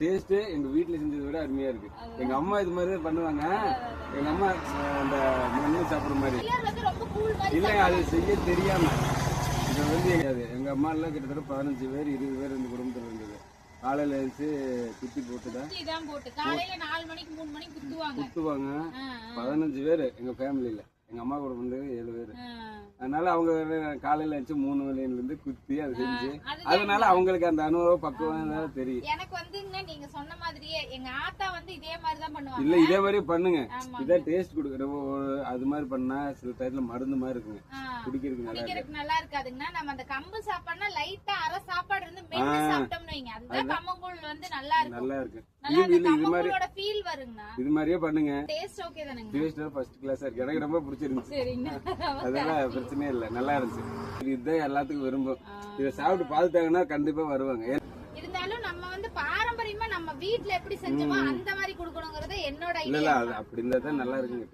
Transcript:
Taste எங்க வீட்டுல செஞ்சதை விட அருமையா இருக்கு. எங்க அம்மா இது மாதிரி தான் பண்ணுவாங்க. எங்க அம்மா அந்த மண்ணு சாப்பிடுற மாதிரி இல்ல, அது செய்ய தெரியாம இது வந்து எங்க அம்மா எல்லாம் கிட்டத்தட்ட 15 பேர் 20 பேர் இந்த குடும்பத்துல இருந்தது. காலையில எழுந்து குத்தி போட்டுதான் குத்துவாங்க. 15 பேரு எங்க ஃபேமிலியில. எங்க அம்மா கூட வந்து 7 பேரு. அதனால அவங்க காலையில எழுந்து 3 மணில இருந்து குத்தி அதை செஞ்சு, அதனால அவங்களுக்கு அந்த அனுபவம் பக்குவம் தெரியும். எனக்கு வந்துங்க நீங்க சொன்ன மாதிரியே எங்க ஆத்தா வந்து இதே மாதிரி தான் பண்ணுவாங்க. இல்ல இதே மாதிரி பண்ணுங்க, இதான் டேஸ்ட் கொடுக்குற. அது மாதிரி பண்ணா சில டயத்துல மருந்து மாதிரி இருக்குங்க, குடிக்கிறதுக்கு நல்லா இருக்காதுங்கன்னா நம்ம அந்த கம்பு சாப்பாடுனா லைட்டா அரை சாப்பாடு இருந்து மென்னு சாப்பிட்டோம்னு வைங்க, அதுதான் கம்மங்கூழ் வந்து நல்லா இருக்கும். நல்லா இருக்கு. இது மாதிரியே பண்ணுங்க. டேஸ்ட் ஓகே தானங்க? டேஸ்ட் ஃபர்ஸ்ட் கிளாஸா இருக்கு. எனக்கு ரொம்ப பிடிச்சிருந்துச்சு. சரிங்க, அதெல்லாம் பிரச்சனையே இல்ல, நல்லா இருந்துச்சு. இதுதான் எல்லாத்துக்கும் விரும்பும். இதை சாப்பிட்டு பார்த்துட்டாங்கன்னா கண்டிப்பா வருவாங்க. இருந்தாலும் நம்ம வந்து பாரம்பரியமா நம்ம வீட்டுல எப்படி செஞ்சோமோ அந்த மாதிரி கொடுக்கணுங்கிறது என்னோட ஐடியா. இல்ல அப்படி இருந்தா தான் நல்லா இருக்குங்க.